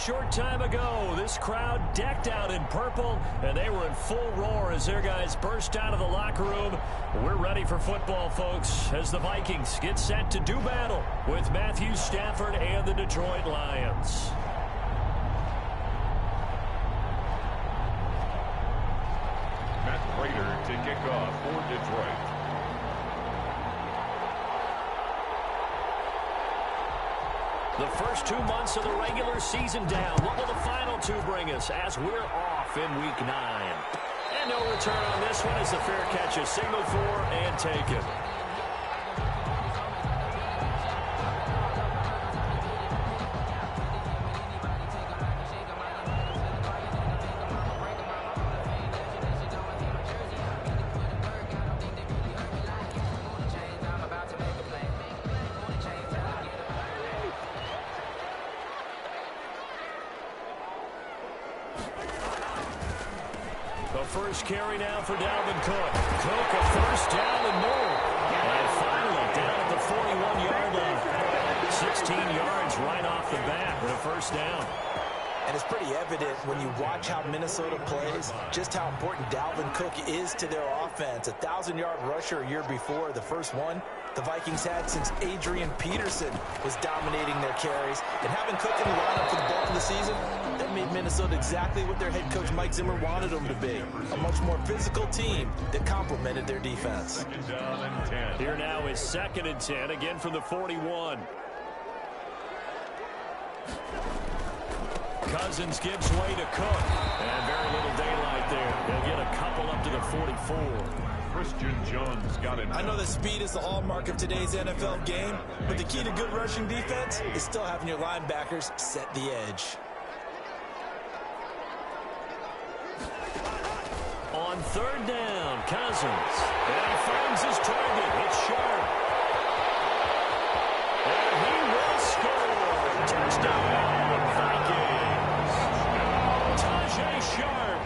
short time ago, this crowd decked out in purple, and they were in full roar as their guys burst out of the locker room. We're ready for football, folks, as the Vikings get set to do battle with Matthew Stafford and the Detroit Lions. Matt Prater to kick off for Detroit. The first 2 months of the regular season down. What will the final two bring us as we're off in Week 9? And no return on this one as the fair catch is signaled for and taken. First carry now for Dalvin Cook. Cook a first down and more. And finally down at the 41-yard line. 16 yards right off the bat with a first down. And it's pretty evident when you watch how Minnesota plays, just how important Dalvin Cook is to their offense. A 1,000-yard rusher a year before, the first one the Vikings had since Adrian Peterson was dominating their carries. And having Cook in the lineup for the bulk of the season, that made Minnesota exactly what their head coach Mike Zimmer wanted them to be. A much more physical team that complemented their defense. Here now is 2nd and 10, again from the 41. Cousins gives way to Cook. And very little daylight there. He'll get a couple up to the 44. Christian Jones got it. I know that speed is the hallmark of today's NFL game, but the key to good rushing defense is still having your linebackers set the edge. On 3rd down, Cousins. And he finds his target. It's Sharp. And he will score. Touchdown, Vikings. Tajay Sharp,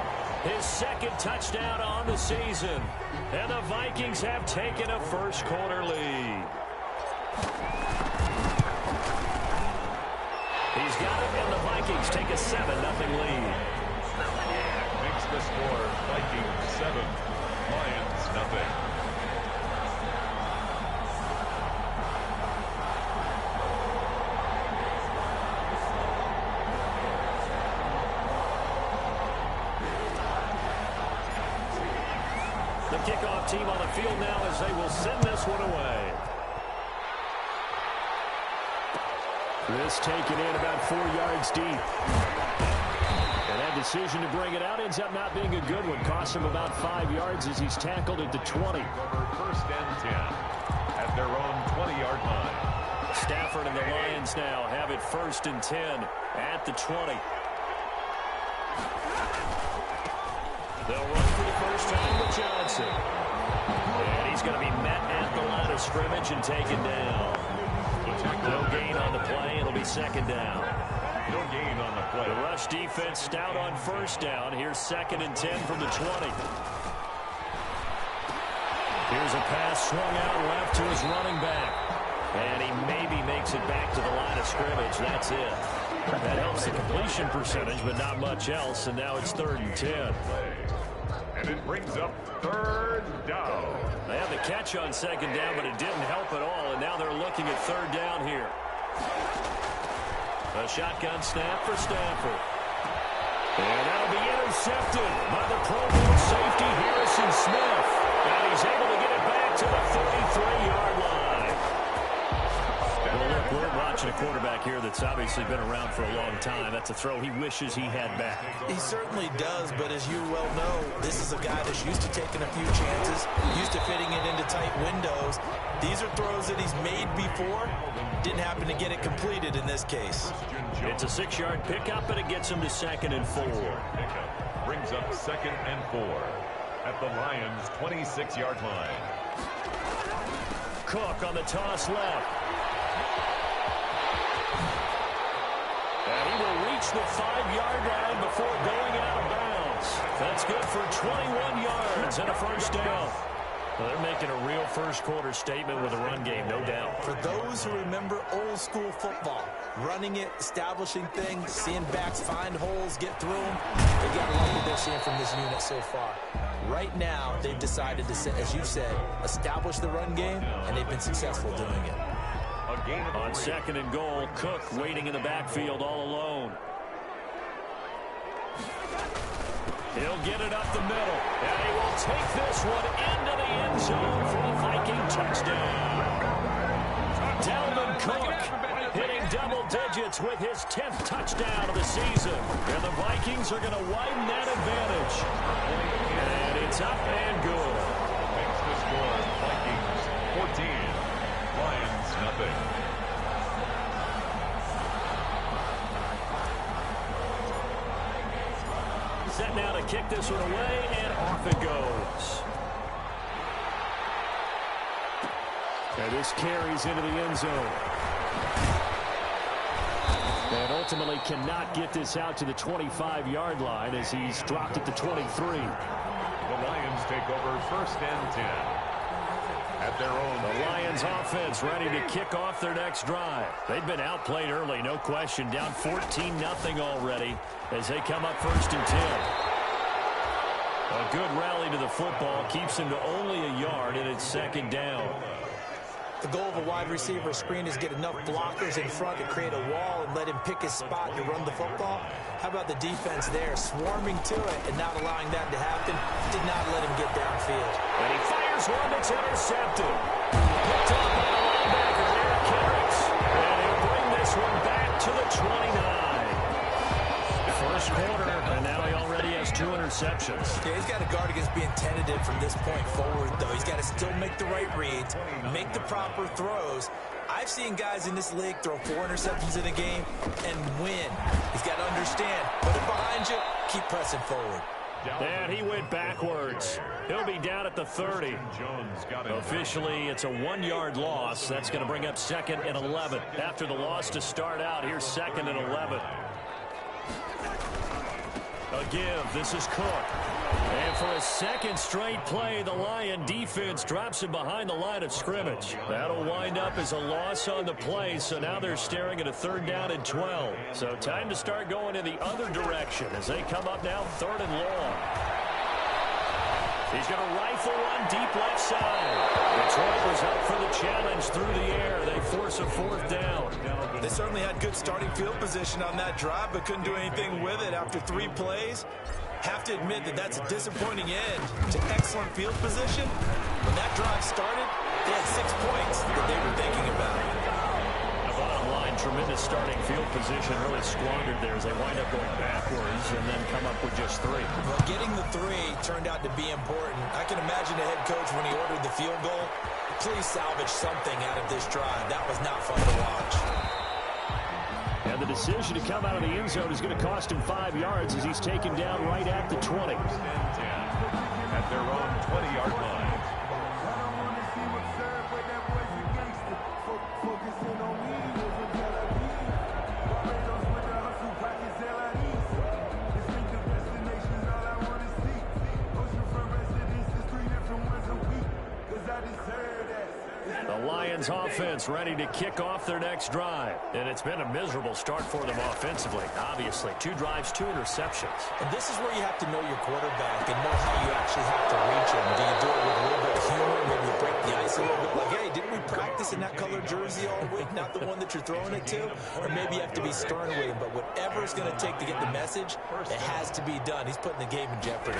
his 2nd touchdown on the season. And the Vikings have taken a first quarter lead. He's got it, and the Vikings take a 7-0 lead. Makes the score Vikings 7, Lions nothing. The kickoff team on the field now as they will send this one away. This taken in about 4 yards deep. And that decision to bring it out ends up not being a good one. Costs him about 5 yards as he's tackled at the 20. Over 1st and 10 at their own 20-yard line. Stafford and the Lions now have it 1st and 10 at the 20. They'll run for the first time with Johnson. And he's going to be met at the line of scrimmage and taken down. No gain on the play. It'll be 2nd down. No gain on the play. The rush defense stout on 1st down. Here's 2nd and 10 from the 20. Here's a pass swung out left to his running back. And he maybe makes it back to the line of scrimmage. That's it. That helps the completion percentage, but not much else. And now it's 3rd and 10. And it brings up 3rd down. They had the catch on 2nd down, but it didn't help at all. And now they're looking at 3rd down here. A shotgun snap for Stafford. And that'll be intercepted by the Pro Bowl safety Harrison Smith. And he's able to get it back to the 33-yard line. Well, look, we're watching a quarterback here that's obviously been around for a long time. That's a throw he wishes he had back. He certainly does, but as you well know, this is a guy that's used to taking a few chances, used to fitting it into tight windows. These are throws that he's made before. Didn't happen to get it completed in this case. It's a 6-yard pickup, and it gets him to 2nd and 4. Pickup brings up 2nd and 4 at the Lions' 26-yard line. Cook on the toss left. And he will reach the 5-yard line before going out of bounds. That's good for 21 yards and a first down. Well, they're making a real first quarter statement with a run game, no doubt. For those who remember old school football, running it, establishing things, seeing backs find holes, get through them. They got to love what they're seeing from this unit so far. Right now, they've decided to, as you said, establish the run game, and they've been successful doing it. On second and goal, Cook waiting in the backfield all alone. He'll get it up the middle, and he will take this one into the end zone for a Viking touchdown. Dalvin Cook hitting double digits with his 10th touchdown of the season. And the Vikings are going to widen that advantage. And it's up and good. Makes the score Vikings 14, Lions nothing. Set now to kick this one away, and off it goes. And this carries into the end zone. And ultimately cannot get this out to the 25-yard line as he's dropped at the 23. The Lions take over first and 10. At their own. The Lions offense ready to kick off their next drive. They've been outplayed early, no question. Down 14-0 already as they come up first and 10. A good rally to the football keeps him to only a yard, and it's second down. The goal of a wide receiver screen is get enough blockers in front to create a wall and let him pick his spot to run the football. How about the defense there, swarming to it and not allowing that to happen? Did not let him get downfield. And he fires one that's intercepted. Picked up by the linebacker, Eric Harris. And he'll bring this one back to the 29. First quarter, and now he already has 2 interceptions. Yeah, he's got to guard against being tentative from this point forward, though. He's got to still make the right reads, make the proper throws. I've seen guys in this league throw 4 interceptions in a game and win. He's got to understand, put it behind you, keep pressing forward. And he went backwards. He'll be down at the 30. Officially, it's a 1-yard loss. That's going to bring up second and 11. After the loss to start out, here's second and 11. A give. This is Cook. And for a second straight play, the Lion defense drops him behind the line of scrimmage. That'll wind up as a loss on the play, so now they're staring at a 3rd down and 12. So time to start going in the other direction as they come up now 3rd and long. He's going to rifle one deep left side. Detroit was up for the challenge through the air. They force a 4th down. They certainly had good starting field position on that drive, but couldn't do anything with it after 3 plays. Have to admit that that's a disappointing end to excellent field position. When that drive started, they had 6 points that they were thinking about. The bottom line, tremendous starting field position, really squandered there as they wind up going backwards and then come up with just 3. Well, getting the 3 turned out to be important. I can imagine the head coach when he ordered the field goal. Please salvage something out of this drive. That was not fun to watch. And the decision to come out of the end zone is going to cost him 5 yards as he's taken down right at the 20. At their own 20-yard line. The Lions offense ready to kick off their next drive. And it's been a miserable start for them offensively. Obviously, 2 drives, 2 interceptions. And this is where you have to know your quarterback and know how you actually have to reach him. Do you do it with a little bit of humor? Maybe you break the ice a little bit. Like, hey, didn't we practice in that colored jersey all week? Not the one that you're throwing it to? Or maybe you have to be stern with him. But whatever it's going to take to get the message, it has to be done. He's putting the game in jeopardy.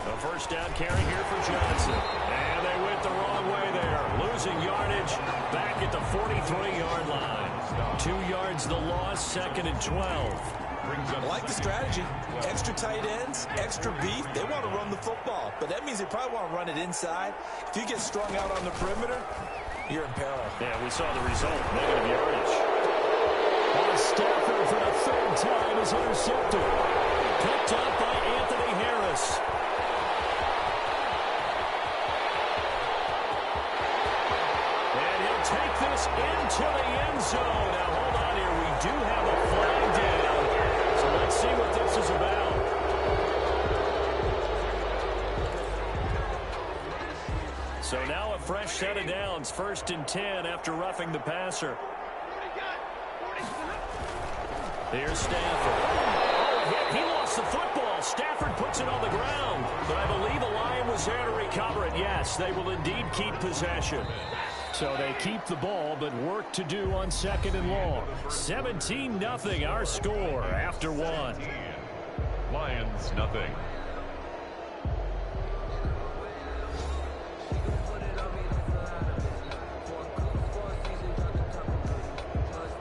The first down carry here for Johnson. And they went the wrong way there. Losing yardage back at the 43-yard line. 2 yards the loss, second and 12. I like the strategy. Extra tight ends, extra beef. They want to run the football. But that means they probably want to run it inside. If you get strung out on the perimeter, you're in peril. Yeah, we saw the result. Negative yardage. Stafford for the 3rd time is intercepted. Picked up by Anthony Harris. Take this into the end zone. Now, hold on here. We do have a flag down. So let's see what this is about. So now a fresh set of downs. 1st and 10 after roughing the passer. Here's Stafford. Oh, a hit. He lost the football. Stafford puts it on the ground. But I believe a Lion was there to recover it. Yes, they will indeed keep possession. So they keep the ball, but work to do on 2nd and long. 17-0 our score after 1. Lions nothing.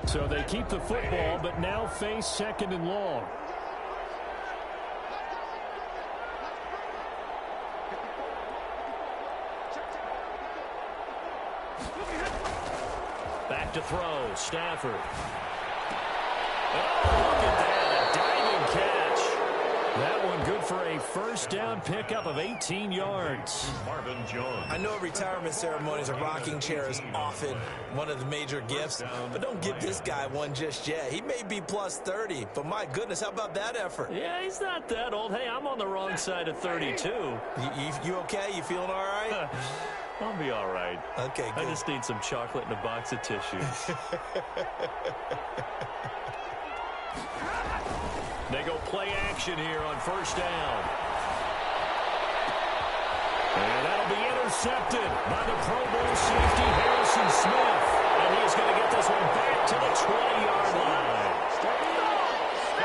So they keep the football, but now face 2nd and long. Back to throw, Stafford. Oh, look at that, a diving catch. That one good for a first down pickup of 18 yards. Marvin Jones. I know retirement ceremonies, a rocking chair is often one of the major gifts, but don't give this guy one just yet. He may be plus 30, but my goodness, how about that effort? Yeah, he's not that old. Hey, I'm on the wrong side of 32. You okay? You feeling all right? I'll be all right. Okay, good. I just need some chocolate and a box of tissues. They go play action here on first down. And that'll be intercepted by the Pro Bowl safety, Harrison Smith. And he's going to get this one back to the 20-yard line.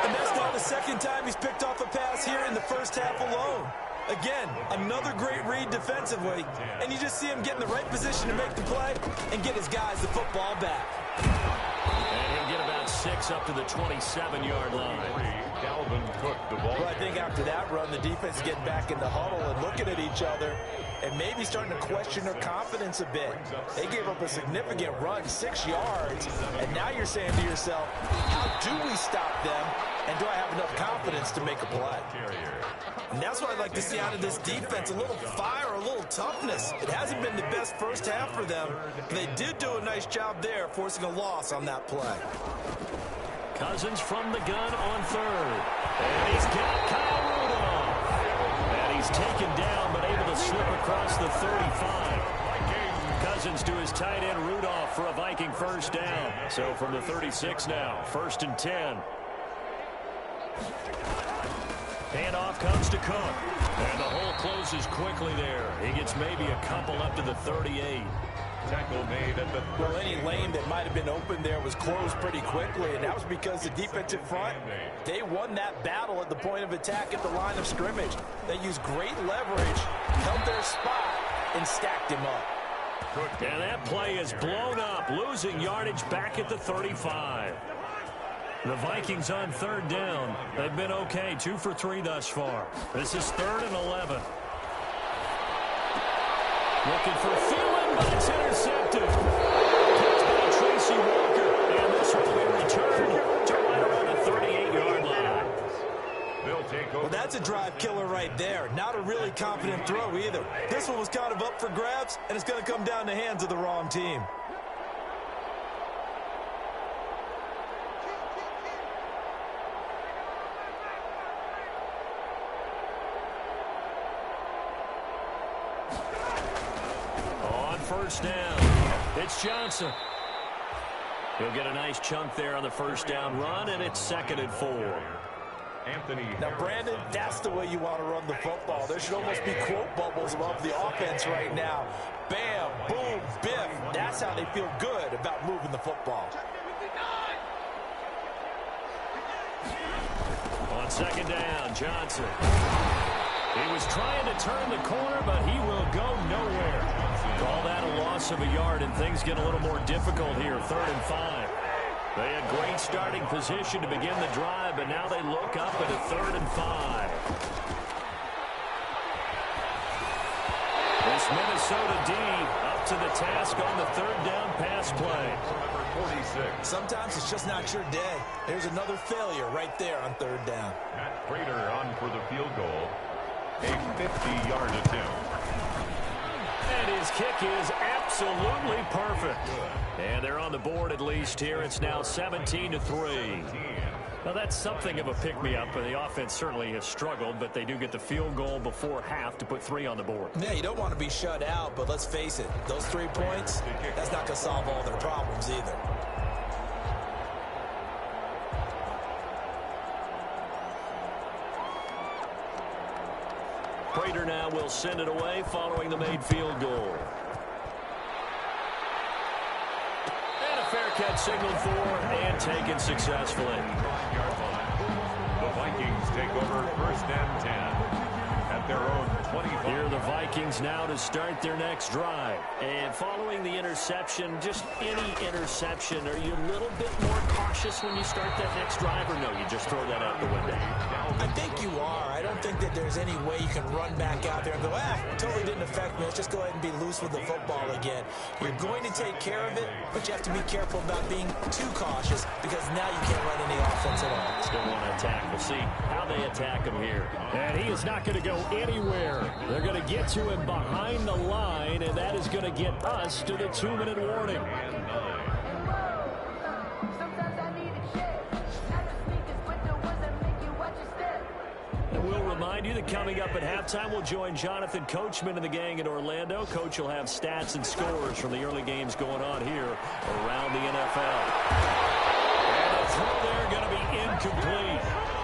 And that's not the second time he's picked off a pass here in the first half alone. Again, another great read defensively. And you just see him get in the right position to make the play and get his guys the football back. And he'll get about 6 up to the 27-yard line. Dalvin Cook the ball. Well, I think after that run, the defense is getting back in the huddle and looking at each other and maybe starting to question their confidence a bit. They gave up a significant run, 6 yards, and now you're saying to yourself, how do we stop them, and do I have enough confidence to make a play? And that's what I'd like to see out of this defense, a little fire, a little toughness. It hasn't been the best first half for them, but they did do a nice job there, forcing a loss on that play. Cousins from the gun on 3rd. And he's got Kyle Rudolph. And he's taken down, but able to slip across the 35. Cousins to his tight end Rudolph for a Viking first down. So from the 36 now, 1st and 10. Handoff comes to Cook. And the hole closes quickly there. He gets maybe a couple up to the 38. Tackle made at the 30. Well, any lane that might have been open there was closed pretty quickly, and that was because the defensive front, they won that battle at the point of attack at the line of scrimmage. They used great leverage, held their spot, and stacked him up. And that play is blown up, losing yardage back at the 35. The Vikings on 3rd down. They've been okay, 2 for 3 thus far. This is 3rd and 11. Looking for Thielen, but it's intercepted. Catch by Tracy Walker. And this will be returned to right around the 38-yard line. They'll take over. Well, that's a drive killer right there. Not a really confident throw either. This one was kind of up for grabs, and it's going to come down the hands of the wrong team. First down. It's Johnson. He'll get a nice chunk there on the first down run, and it's 2nd and 4. Anthony. Now, Brandon, that's the way you want to run the football. There should almost be quote bubbles above the offense right now. Bam, boom, biff. That's how they feel good about moving the football. On 2nd down, Johnson. He was trying to turn the corner, but he will go nowhere. Call that a loss of a yard, and things get a little more difficult here, 3rd and 5. They had great starting position to begin the drive, but now they look up at a 3rd and 5. This Minnesota D up to the task on the 3rd down pass play. 46. Sometimes it's just not your day. There's another failure right there on 3rd down. Matt Prater on for the field goal. A 50-yard attempt. And his kick is absolutely perfect. And they're on the board at least here. It's now 17-3. Now that's something of a pick-me-up, and the offense certainly has struggled, but they do get the field goal before half to put 3 on the board. Yeah, you don't want to be shut out, but let's face it, those 3 points, that's not going to solve all their problems either. Prater now will send it away following the made field goal. And a fair catch signaled for and taken successfully. The Vikings take over first and 10 at their own 25. Here are the Vikings now to start their next drive. And following the interception, just any interception, are you a little bit more cautious when you start that next drive, or no, you just throw that out the window? I think you are. I don't think that there's any way you can run back out there and go, totally didn't affect me. Let's just go ahead and be loose with the football again. You're going to take care of it, but you have to be careful about being too cautious because now you can't run any offense at all. Still want to attack. We'll see how they attack him here. And he is not going to go anywhere. They're going to get to him behind the line, and that is going to get us to the 2-minute warning. And we'll remind you that coming up at halftime, we'll join Jonathan Coachman and the gang in Orlando. Coach will have stats and scores from the early games going on here around the NFL. And the throw there going to be incomplete.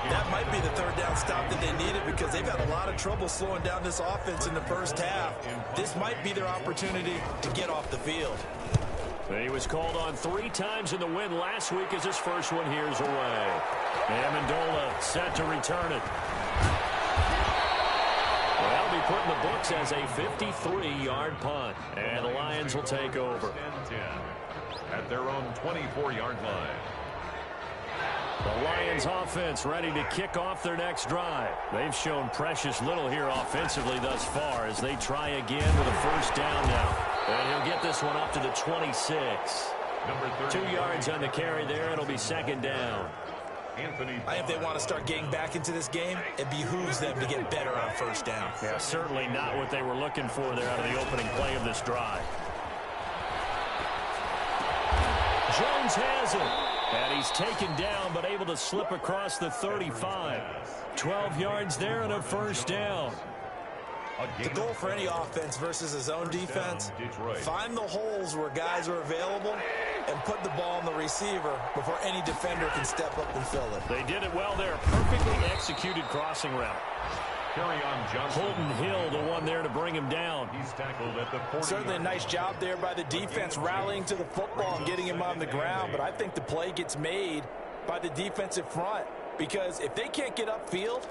That might be the third down stop that they needed because they've had a lot of trouble slowing down this offense in the first half. This might be their opportunity to get off the field. He was called on 3 times in the win last week as his first one here's away. Amendola set to return it. Well, that'll be put in the books as a 53-yard punt. And the Lions will take over. At their own 24-yard line. The Lions offense ready to kick off their next drive. They've shown precious little here offensively thus far as they try again with a first down now. And he'll get this one up to the 26. 2 yards on the carry there. It'll be second down. I think if they want to start getting back into this game, it behooves them to get better on first down. Yeah, certainly not what they were looking for there out of the opening play of this drive. Jones has it. And he's taken down, but able to slip across the 35. 12 yards there and a first down. The goal for any offense versus his own defense, find the holes where guys are available and put the ball on the receiver before any defender can step up and fill it. They did it well there. Perfectly executed crossing route. Holton Hill, the one there to bring him down. He's tackled at the 40. Certainly a nice job there by the defense rallying to the football and getting him on the ground, but I think the play gets made by the defensive front because if they can't get upfield,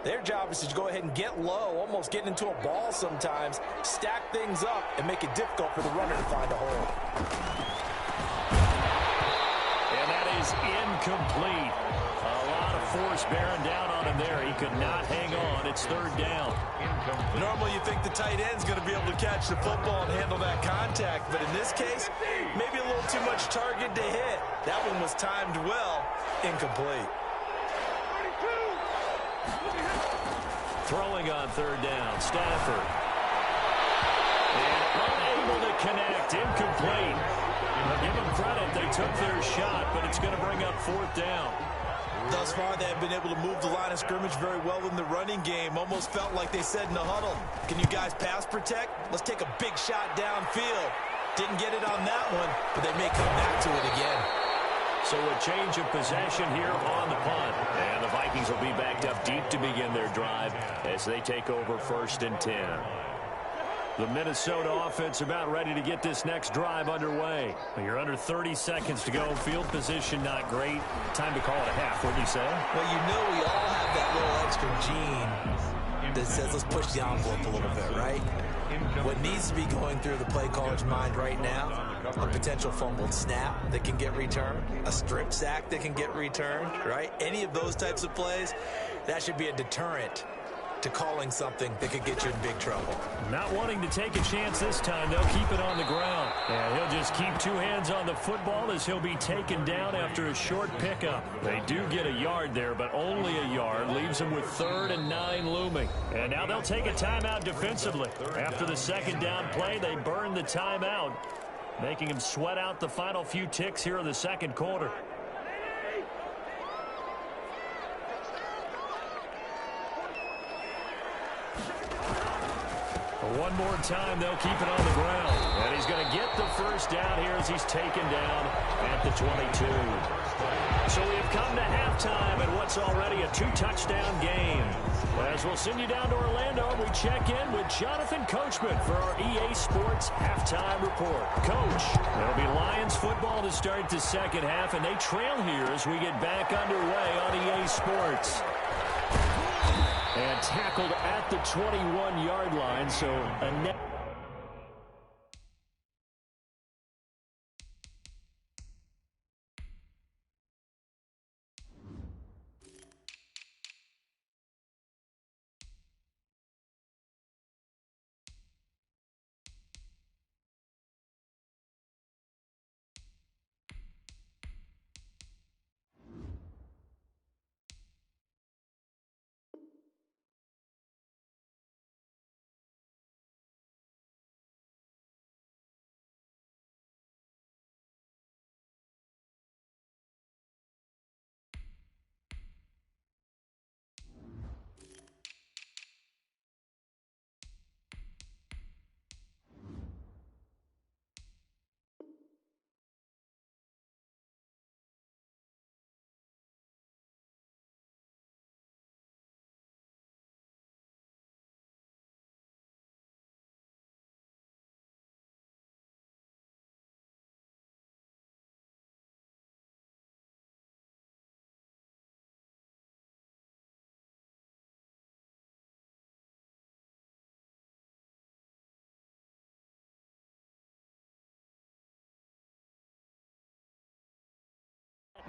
their job is to go ahead and get low, almost get into a ball sometimes, stack things up, and make it difficult for the runner to find a hole. And that is incomplete. A lot of force bearing down on him there. He could not hang on. It's third down. Normally you think the tight end's going to be able to catch the football and handle that contact, but in this case, maybe a little too much target to hit. That one was timed well, incomplete. Throwing on third down, Stafford. And unable to connect, incomplete. Give them credit, they took their shot, but it's going to bring up fourth down. Thus far, they have been able to move the line of scrimmage very well in the running game. Almost felt like they said in the huddle, can you guys pass protect? Let's take a big shot downfield. Didn't get it on that one, but they may come back to it again. So a change of possession here on the punt. And the Vikings will be backed up deep to begin their drive as they take over first and 10. The Minnesota offense about ready to get this next drive underway. You're under 30 seconds to go. Field position not great. Time to call it a half, wouldn't you say? Well, you know we all have that little extra gene that says let's push the envelope a little bit, right? What needs to be going through the play caller's mind right now, a potential fumbled snap that can get returned, a strip sack that can get returned, right? Any of those types of plays, that should be a deterrent to calling something that could get you in big trouble. Not wanting to take a chance this time, they'll keep it on the ground. And he'll just keep 2 hands on the football as he'll be taken down after a short pickup. They do get a yard there, but only a yard. Leaves them with 3rd and 9 looming. And now they'll take a timeout defensively. After the second down play, they burn the timeout, making him sweat out the final few ticks here in the second quarter. One more time, they'll keep it on the ground. And he's going to get the first down here as he's taken down at the 22. So we have come to halftime in what's already a 2-touchdown game. As we'll send you down to Orlando, we check in with Jonathan Coachman for our EA Sports Halftime Report. Coach, there'll be Lions football to start the second half, and they trail here as we get back underway on EA Sports. And tackled at the 21-yard line, so a net.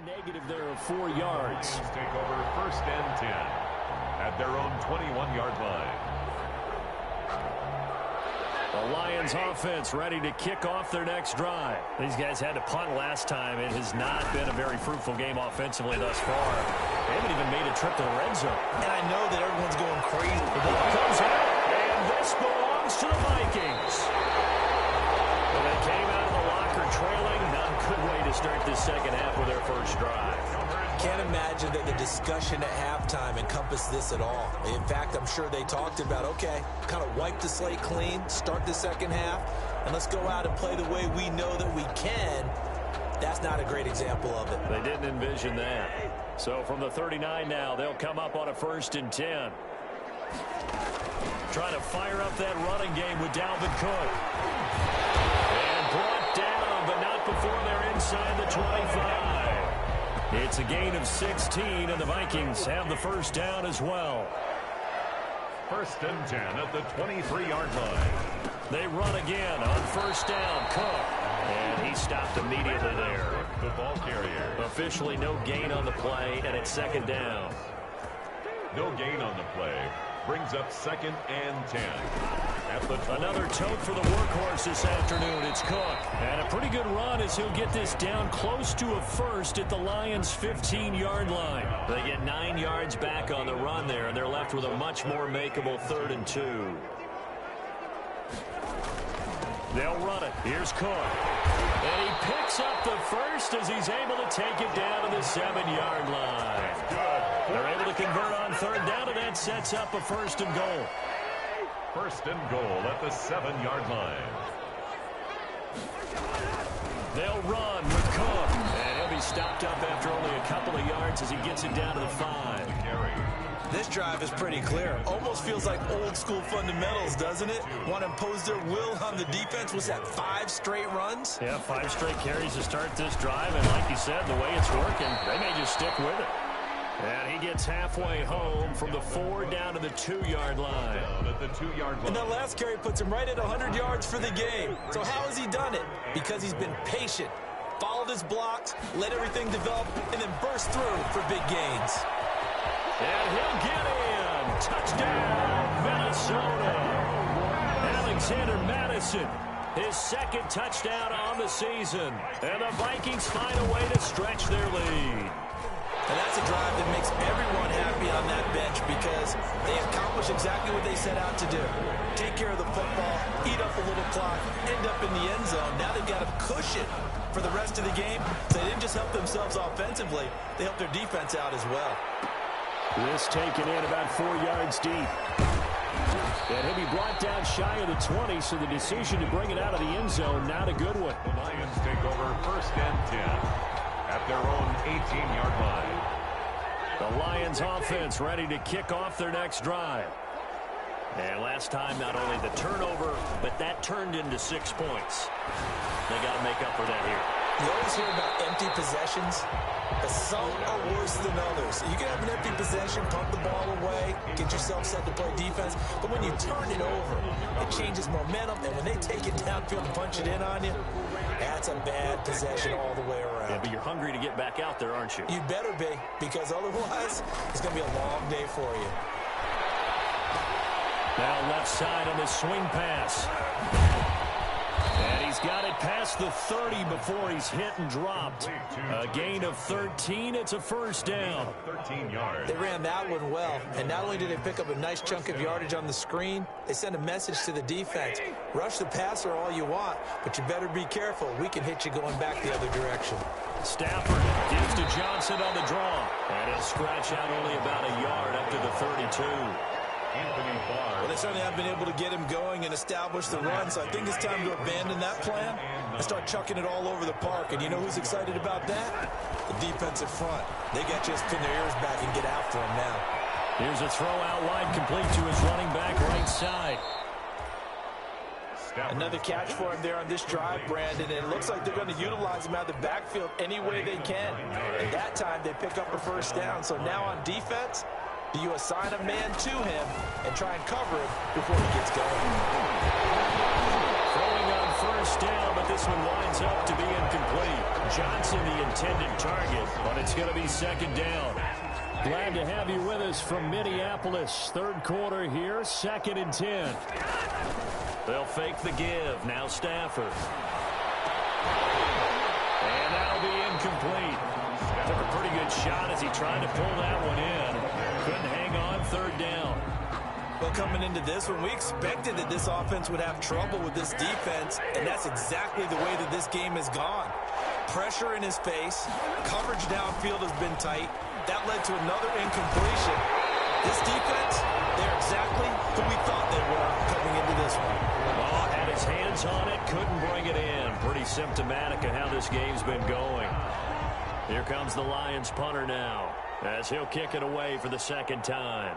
Negative there of 4 yards. Take over first and 10 at their own 21-yard line. The Lions offense ready to kick off their next drive. These guys had to punt last time. It has not been a very fruitful game offensively thus far. They haven't even made a trip to the red zone. And I know that everyone's going crazy. The ball comes out, and this belongs to the Vikings. Well, they came out of the locker trailing. Not a good way to start this second half with their first drive. Can't imagine that the discussion at halftime encompassed this at all. In fact, I'm sure they talked about, okay, kind of wipe the slate clean, start the second half, and let's go out and play the way we know that we can. That's not a great example of it. They didn't envision that. So from the 39 now, they'll come up on a 1st and 10. Trying to fire up that running game with Dalvin Cook. And brought down, but not before they're inside the 25. It's a gain of 16, and the Vikings have the first down as well. 1st and 10 at the 23-yard line. They run again on 1st down. Cook. And he stopped immediately there. The ball carrier. Officially no gain on the play, and it's 2nd down. No gain on the play. Brings up 2nd and 10. Another tote for the workhorse this afternoon. It's Cook. And a pretty good run as he'll get this down close to a first at the Lions' 15-yard line. They get 9 yards back on the run there, and they're left with a much more makeable 3rd and 2. They'll run it. Here's Cook. And he picks up the first as he's able to take it down to the 7-yard line. They're able to convert on 3rd down, and that sets up a 1st and goal. 1st and goal at the 7-yard line. They'll run with Cook. And he'll be stopped up after only a couple of yards as he gets it down to the 5. This drive is pretty clear. Almost feels like old school fundamentals, doesn't it? Want to impose their will on the defense. Was that 5 straight runs? Yeah, 5 straight carries to start this drive. And like you said, the way it's working, they may just stick with it. And he gets halfway home from the 4 down to the 2-yard line. Down at the 2-yard line. And that last carry puts him right at 100 yards for the game. So how has he done it? Because he's been patient, followed his blocks, let everything develop, and then burst through for big gains. And he'll get in. Touchdown, Minnesota. Alexander Madison, his 2nd touchdown on the season. And the Vikings find a way to stretch their lead. And that's a drive that makes everyone happy on that bench because they accomplish exactly what they set out to do. Take care of the football, eat up a little clock, end up in the end zone. Now they've got a cushion for the rest of the game. So they didn't just help themselves offensively, they helped their defense out as well. This taken in about 4 yards deep. And he'll be brought down shy of the 20, so the decision to bring it out of the end zone, not a good one. The Lions take over first and 10 at their own 18-yard line. The Lions offense ready to kick off their next drive. And last time, not only the turnover, but that turned into 6 points. They got to make up for that here. You always hear about empty possessions, but some are worse than others. You can have an empty possession, punt the ball away, get yourself set to play defense, but when you turn it over, it changes momentum, and when they take it downfield and punch it in on you, that's a bad possession all the way around. Yeah, but you're hungry to get back out there, aren't you? You better be, because otherwise, it's going to be a long day for you. Now left side on the swing pass. And he's got it past the 30 before he's hit and dropped. A gain of 13. It's a first down. 13 yards. They ran that one well, and not only did they pick up a nice chunk of yardage on the screen, they sent a message to the defense. Rush the passer all you want, but you better be careful. We can hit you going back the other direction. Stafford gives to Johnson on the draw. And he'll scratch out only about a yard up to the 32. Well, they certainly have been able to get him going and establish the run, so I think it's time to abandon that plan and start chucking it all over the park. And you know who's excited about that? The defensive front. They got to just pin their ears back and get after him now. Here's a throw out wide, complete to his running back right side. Another catch for him there on this drive, Brandon. And it looks like they're going to utilize him out of the backfield any way they can. And that time they pick up a first down. So now on defense, do you assign a man to him and try and cover him before he gets going? Throwing on first down, but this one winds up to be incomplete. Johnson the intended target, but it's going to be second down. Glad to have you with us from Minneapolis. Third quarter here, 2nd and 10. They'll fake the give. Now Stafford. And that'll be incomplete. Took a pretty good shot as he tried to pull that one in. Couldn't hang on, third down. Well, coming into this one, we expected that this offense would have trouble with this defense, and that's exactly the way that this game has gone. Pressure in his face, coverage downfield has been tight. That led to another incompletion. This defense, they're exactly who we thought they were coming into this one. Well, had his hands on it, couldn't bring it in. Pretty symptomatic of how this game's been going. Here comes the Lions punter now, as he'll kick it away for the second time.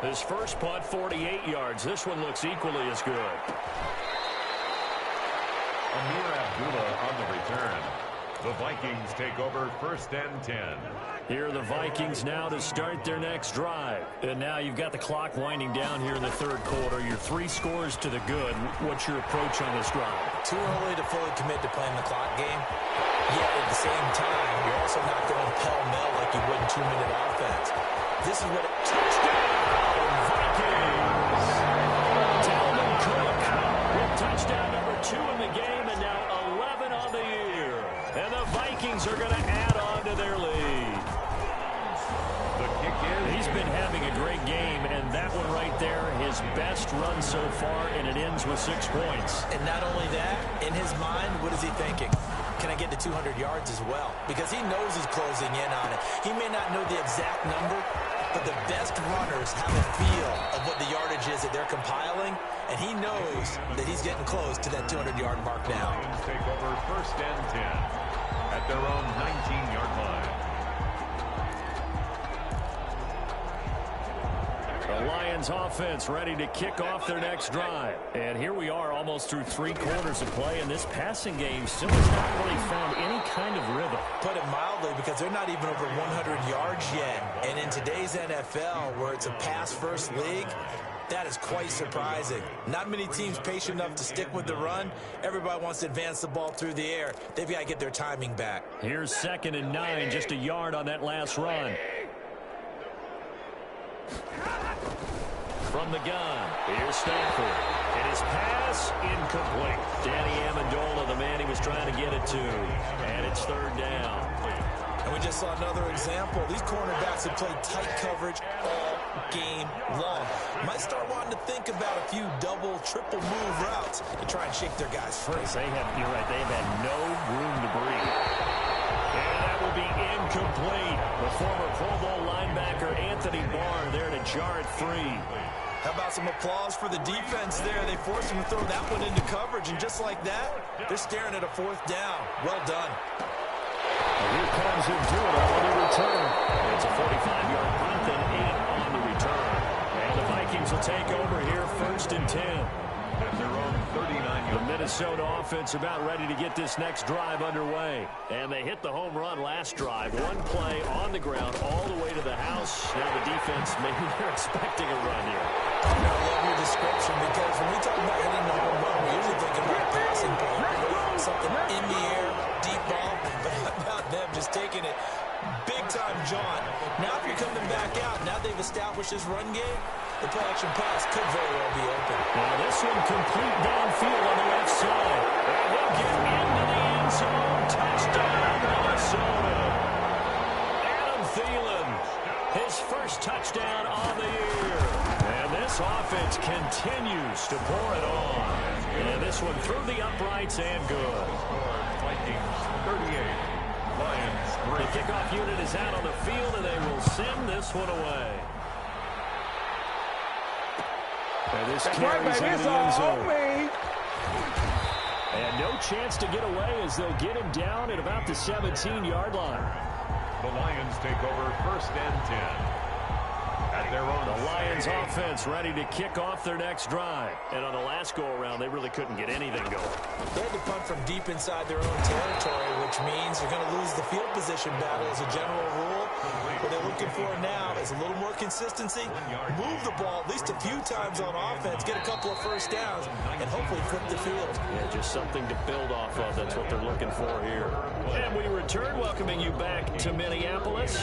His first punt, 48 yards. This one looks equally as good. Amir Abdullah on the return. The Vikings take over first and 10. Here are the Vikings now to start their next drive. And now you've got the clock winding down here in the third quarter. Your 3 scores to the good. What's your approach on this drive? Too early to fully commit to playing the clock game. Yet at the same time, you're also not going pell-mell like you would in 2-minute offense. This is what it... Touchdown, Vikings! Dalvin Cook with touchdown number 2 in the game, and now 11 on the year. And the Vikings are going to add on to their lead. The kick is... He's been having a great game, and that one right there, his best run so far, and it ends with 6 points. And not only that, in his mind, what is he thinking? Can I get to 200 yards as well? Because he knows he's closing in on it. He may not know the exact number, but the best runners have a feel of what the yardage is that they're compiling, and he knows that he's getting close to that 200-yard mark now. Lions take over first and 10 at their own 19-yard line. The Lions offense ready to kick off their next drive. And here we are almost through 3 quarters of play, and this passing game still has not really found any kind of rhythm. Put it mildly, because they're not even over 100 yards yet. And in today's NFL, where it's a pass-first league, that is quite surprising. Not many teams patient enough to stick with the run. Everybody wants to advance the ball through the air. They've got to get their timing back. Here's 2nd and 9, just a yard on that last run. From the gun, here's Stafford. And his pass, incomplete. Danny Amendola, the man he was trying to get it to. And it's 3rd down. And we just saw another example. These cornerbacks have played tight coverage all game long. Might start wanting to think about a few double, triple move routes to try and shake their guys free. You're right, they've had no room to breathe. And that will be incomplete. The former Pro Bowl linebacker Anthony Barr there to jar at 3. How about some applause for the defense there? They forced him to throw that one into coverage, and just like that, they're staring at a 4th down. Well done. And here comes him to it on the return. It's a 45-yard punt and in on the return. And the Vikings will take over here 1st and 10. At their own 39-yard. The Minnesota offense about ready to get this next drive underway. And they hit the home run last drive. One play on the ground all the way to the house. Now the defense, maybe they're expecting a run here. I love your description, because when we talk about hitting the home run, we're usually thinking about passing ball, something in the air, deep ball. But how about them just taking it big-time jaunt? Now if you're coming back out, now they've established this run game, the play-action pass could very well be open. Now this one complete downfield on the left side. And he'll get into the end zone. Touchdown, Minnesota. Adam Thielen, his first touchdown on the year. And this offense continues to pour it on. And this one through the uprights and good. Vikings 38, Lions 3. The kickoff unit is out on the field, and they will send this one away. And this carries into the end zone. And no chance to get away as they'll get him down at about the 17-yard line. The Lions take over 1st and 10. At their own. The Lions offense ready to kick off their next drive. And on the last go-around, they really couldn't get anything going. They had to punt from deep inside their own territory, which means they're going to lose the field position battle as a general rule. What they're looking for now is a little more consistency, move the ball at least a few times on offense, get a couple of 1st downs, and hopefully flip the field. Yeah, just something to build off of. That's what they're looking for here. And we return, welcoming you back to Minneapolis.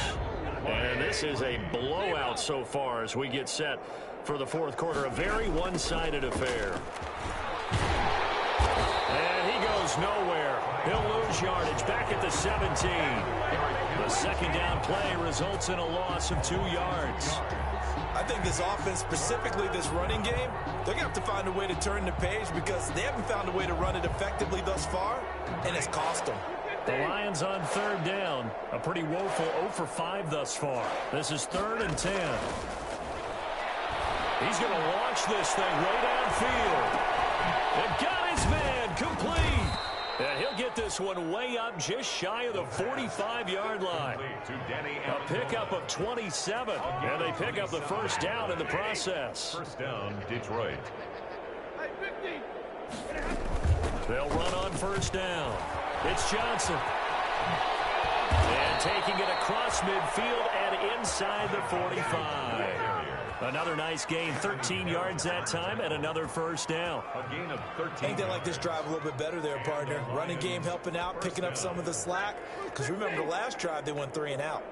And this is a blowout so far as we get set for the 4th quarter. A very one-sided affair. And he goes nowhere. He'll lose yardage back at the 17. The 2nd down play results in a loss of 2 yards. I think this offense, specifically this running game, they're going to have to find a way to turn the page, because they haven't found a way to run it effectively thus far, and it's cost them. The Lions on 3rd down. A pretty woeful 0 for 5 thus far. This is 3rd and 10. He's going to launch this thing way downfield. And got his man complete. And he'll get this one way up just shy of the 45-yard line. A pickup of 27. And they pick up the 1st down in the process. 1st down, Detroit. They'll run on 1st down. It's Johnson. And taking it across midfield and inside the 45. Another nice gain, 13 yards that time, and another 1st down. A gain of 13. I think they like this drive a little bit better there, partner. Running game helping out, picking up some of the slack. Because remember, the last drive, they went 3 and out.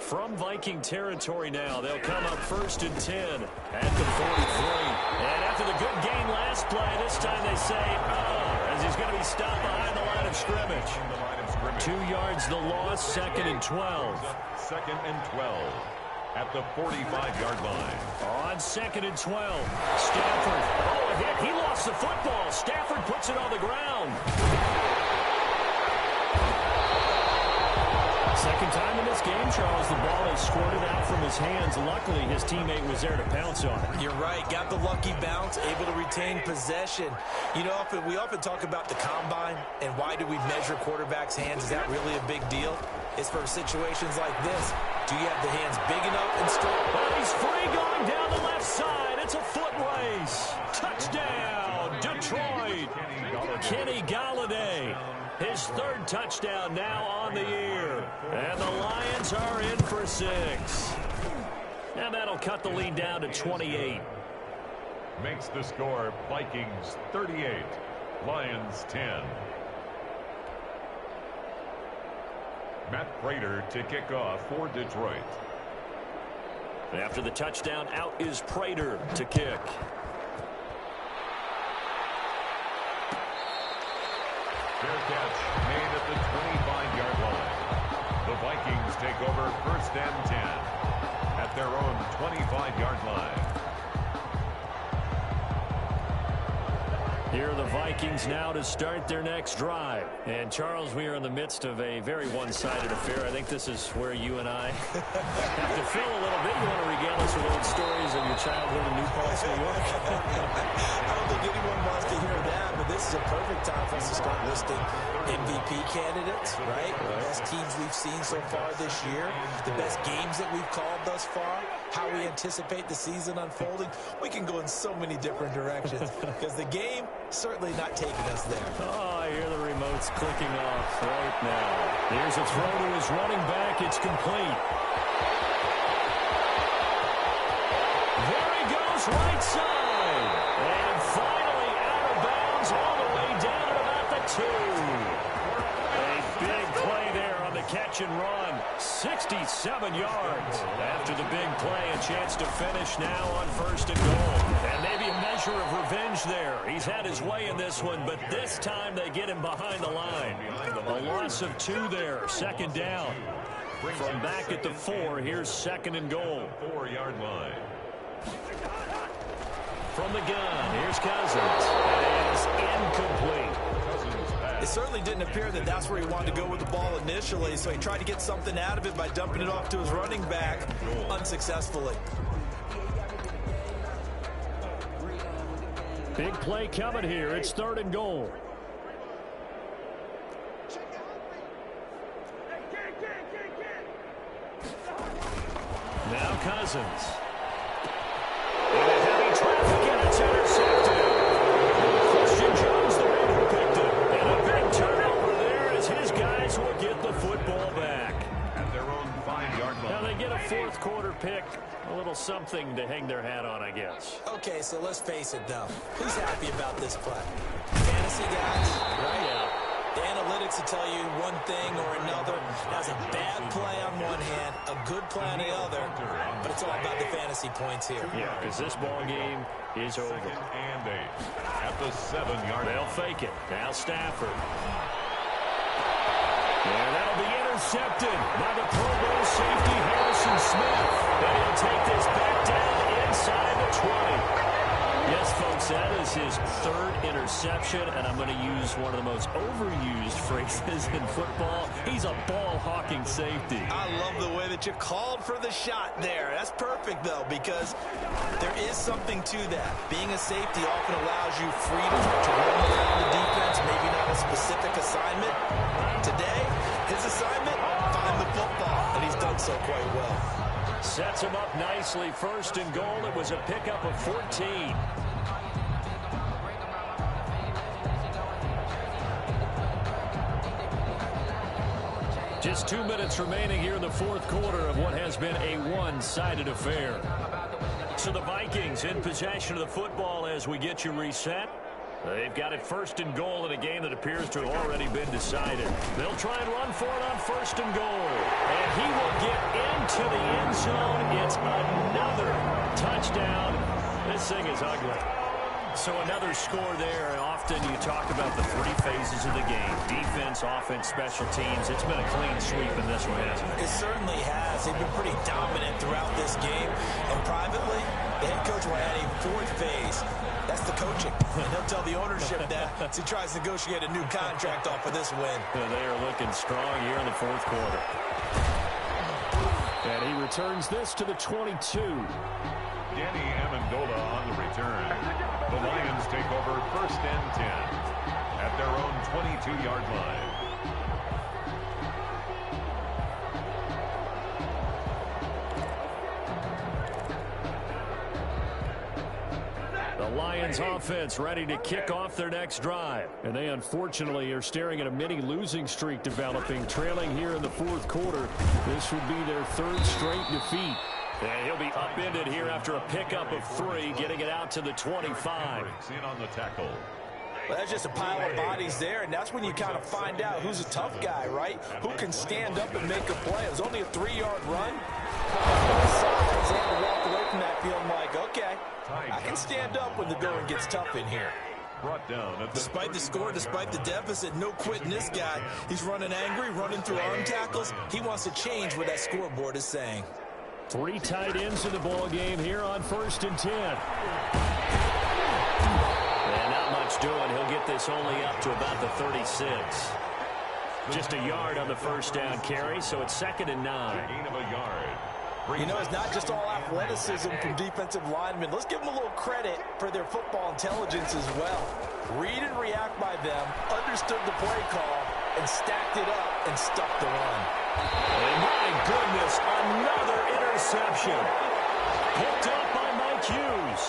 From Viking territory now, they'll come up 1st and 10 at the 43. And after the good gain last play, this time they say, as he's going to be stopped behind the line of scrimmage. 2 yards the loss, 2nd and 12. 2nd and 12 at the 45-yard line. On 2nd and 12, Stafford. Oh, a hit. He lost the football. Stafford puts it on the ground. Second time in this game, Charles, the ball is squirted out from his hands. Luckily, his teammate was there to pounce on it. You're right. Got the lucky bounce, able to retain possession. You know, we often talk about the combine and why do we measure quarterbacks' hands. Is that really a big deal? It's for situations like this. Do you have the hands big enough and strong? Well, he's free going down the left side. It's a foot race. Touchdown, Detroit. Kenny Golladay. His 3rd touchdown now on the year. And the Lions are in for 6. And that'll cut the lead down to 28. Makes the score Vikings 38, Lions 10. Matt Prater to kick off for Detroit. After the touchdown, out is Prater to kick. Fair catch made at the 25-yard line. The Vikings take over 1st and 10 at their own 25-yard line. Here are the Vikings now to start their next drive. And, Charles, we are in the midst of a very one-sided affair. I think this is where you and I have to fill a little bit. You want to regale us with old stories of your childhood in New Paltz, New York? I don't think anyone wants to hear that, but this is a perfect time for us to start listing MVP candidates, right? The best teams we've seen so far this year, the best games that we've called thus far, how we anticipate the season unfolding. We can go in so many different directions because the game certainly not taking us there. Oh, I hear the remotes clicking off right now. Here's a throw to his running back. It's complete. There he goes, right side. And finally out of bounds all the way down at about the 2. A big play there on the catch and run. 67 yards. After the big play, a chance to finish now on 1st and goal. And maybe a measure of revenge there. He's had his way in this one, but this time they get him behind the line. A loss of 2 there. 2nd down. From back at the 4, here's 2nd and goal. 4-yard line. From the gun, here's Cousins. It is incomplete. It certainly didn't appear that that's where he wanted to go with the ball initially, so he tried to get something out of it by dumping it off to his running back unsuccessfully. Big play coming here. It's 3rd and goal. Now Cousins. And a heavy traffic, and it's intercepted. Christian Jones, the man who picked it. And a big turnover there as his guys will get the football back. At their own 5-yard line. Now they get a 4th quarter pick. A little something to hang their hat on, I guess. Okay, so let's face it, though. Who's happy about this play? Fantasy guys, right? Yeah. The analytics will tell you one thing or another. That's a bad play on one hand, a good play on the other, but it's all about the fantasy points here. Yeah, because this ball game is over. 2nd and 8. At the 7-yard line. They'll fake it. Now Stafford. And that'll be intercepted by the Pro Bowl safety Harrison Smith. And he'll take this back down inside the 20. Yes, folks, that is his 3rd interception, and I'm going to use one of the most overused phrases in football. He's a ball-hawking safety. I love the way that you called for the shot there. That's perfect, though, because there is something to that. Being a safety often allows you freedom to run around the defense, maybe not a specific assignment. Today, his assignment, find the football, and he's done so quite well. Sets him up nicely. 1st and goal. It was a pickup of 14. Just 2 minutes remaining here in the 4th quarter of what has been a one-sided affair. So the Vikings in possession of the football as we get you reset. They've got it 1st and goal in a game that appears to have already been decided. They'll try and run for it on 1st and goal. And he will get into the end zone. It's another touchdown. This thing is ugly. So another score there. And often you talk about the 3 phases of the game. Defense, offense, special teams. It's been a clean sweep in this one, hasn't it? It certainly has. They've been pretty dominant throughout this game. And privately, the head coach will add a 4th phase. That's the coaching. And he'll tell the ownership that as he tries to negotiate a new contract off of this win. They are looking strong here in the 4th quarter. And he returns this to the 22. Danny Amendola on the return. The Lions take over 1st and 10 at their own 22-yard line. The Lions offense ready to kick off their next drive. And they unfortunately are staring at a mini losing streak developing, trailing here in the 4th quarter. This would be their 3rd straight defeat. And he'll be upended here after a pickup of 3, getting it out to the 25. In on the tackle. Well, that's just a pile of bodies there, and that's when you kind of find out who's a tough guy, right? Who can stand up and make a play. It was only a 3-yard run. They had to walk away from that feeling like, okay, I can stand up when the going gets tough in here. Brought down at Despite the score, despite the deficit, no quitting this guy. He's running angry, running through arm tackles. He wants to change what that scoreboard is saying. 3 tight ends in the ball game here on 1st and 10. And now much doing. He'll get this only up to about the 36. Just a yard on the first down carry, so it's 2nd and 9. Gain of a yard. You know, it's not just all athleticism from defensive linemen. Let's give them a little credit for their football intelligence as well. Read and react by them, understood the play call, and stacked it up and stuck the run. And my goodness, another interception. Picked up by Mike Hughes.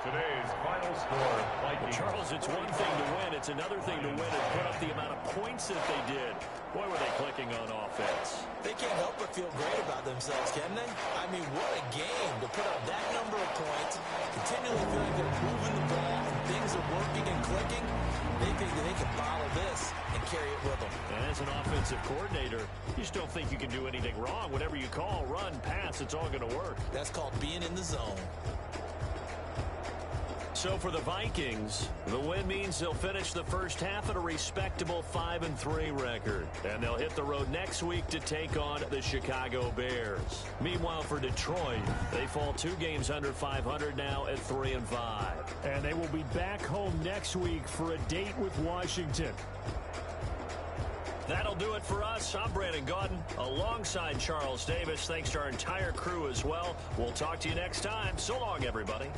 Today's final score, Vikings. Charles, it's one thing to win. It's another thing to win and put up the amount of points that they did. Boy, were they clicking on offense. They can't help but feel great about themselves, can they? I mean, what a game to put up that number of points, continually feel like they're moving the ball and things are working and clicking. They think that they can follow this and carry it with them. And as an offensive coordinator, you just don't think you can do anything wrong. Whatever you call, run, pass, it's all going to work. That's called being in the zone. So for the Vikings, the win means they'll finish the first half at a respectable 5-3 record. And they'll hit the road next week to take on the Chicago Bears. Meanwhile, for Detroit, they fall 2 games under 500 now at 3-5. And they will be back home next week for a date with Washington. That'll do it for us. I'm Brandon Gaudin alongside Charles Davis. Thanks to our entire crew as well. We'll talk to you next time. So long, everybody.